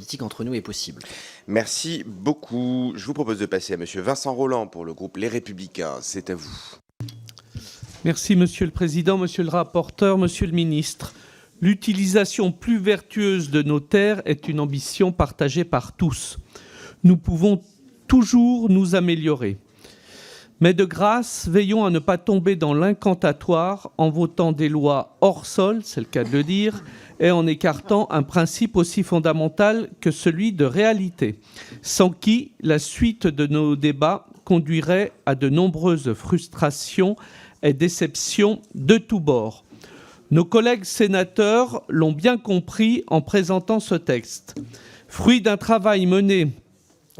politique entre nous est possible. Merci beaucoup. Je vous propose de passer à Monsieur Vincent Rolland pour le groupe Les Républicains. C'est à vous. Merci Monsieur le Président, Monsieur le rapporteur, Monsieur le Ministre. L'utilisation plus vertueuse de nos terres est une ambition partagée par tous. Nous pouvons toujours nous améliorer. Mais de grâce, veillons à ne pas tomber dans l'incantatoire en votant des lois hors sol, c'est le cas de le dire, et en écartant un principe aussi fondamental que celui de réalité, sans qui la suite de nos débats conduirait à de nombreuses frustrations et déceptions de tous bords. Nos collègues sénateurs l'ont bien compris en présentant ce texte. Fruit d'un travail mené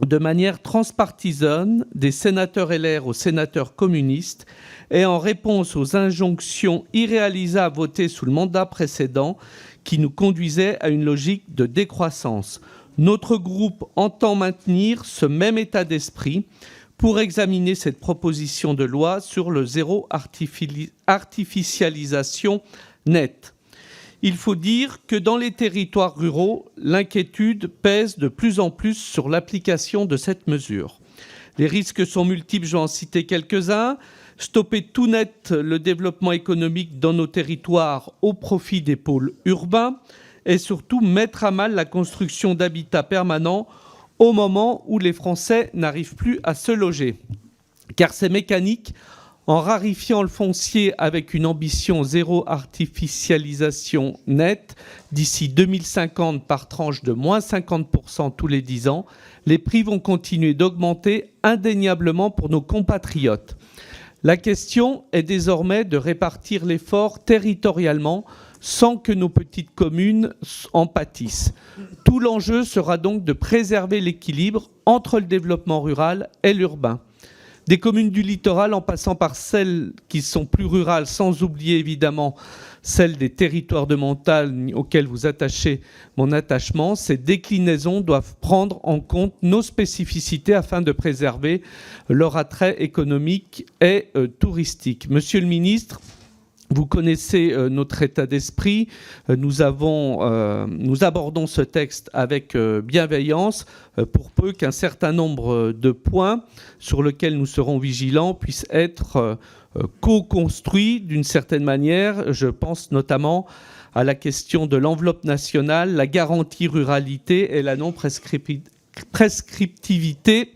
de manière transpartisane des sénateurs LR aux sénateurs communistes et en réponse aux injonctions irréalisables votées sous le mandat précédent qui nous conduisaient à une logique de décroissance. Notre groupe entend maintenir ce même état d'esprit pour examiner cette proposition de loi sur le zéro artificialisation nette. Il faut dire que dans les territoires ruraux, l'inquiétude pèse de plus en plus sur l'application de cette mesure. Les risques sont multiples, je vais en citer quelques-uns. Stopper tout net le développement économique dans nos territoires au profit des pôles urbains et surtout mettre à mal la construction d'habitats permanents au moment où les Français n'arrivent plus à se loger. Car ces mécaniques, en rarifiant le foncier avec une ambition zéro artificialisation nette, d'ici 2050 par tranche de moins 50% tous les 10 ans, les prix vont continuer d'augmenter indéniablement pour nos compatriotes. La question est désormais de répartir l'effort territorialement sans que nos petites communes en pâtissent. Tout l'enjeu sera donc de préserver l'équilibre entre le développement rural et l'urbain. Des communes du littoral en passant par celles qui sont plus rurales, sans oublier évidemment celles des territoires de montagne auxquels vous attachez mon attachement, ces déclinaisons doivent prendre en compte nos spécificités afin de préserver leur attrait économique et touristique. Monsieur le ministre, vous connaissez notre état d'esprit. Nous abordons ce texte avec bienveillance pour peu qu'un certain nombre de points sur lesquels nous serons vigilants puissent être co-construits d'une certaine manière. Je pense notamment à la question de l'enveloppe nationale, la garantie ruralité et la non-prescriptivité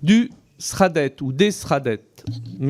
du SRADDET ou des SRADDET.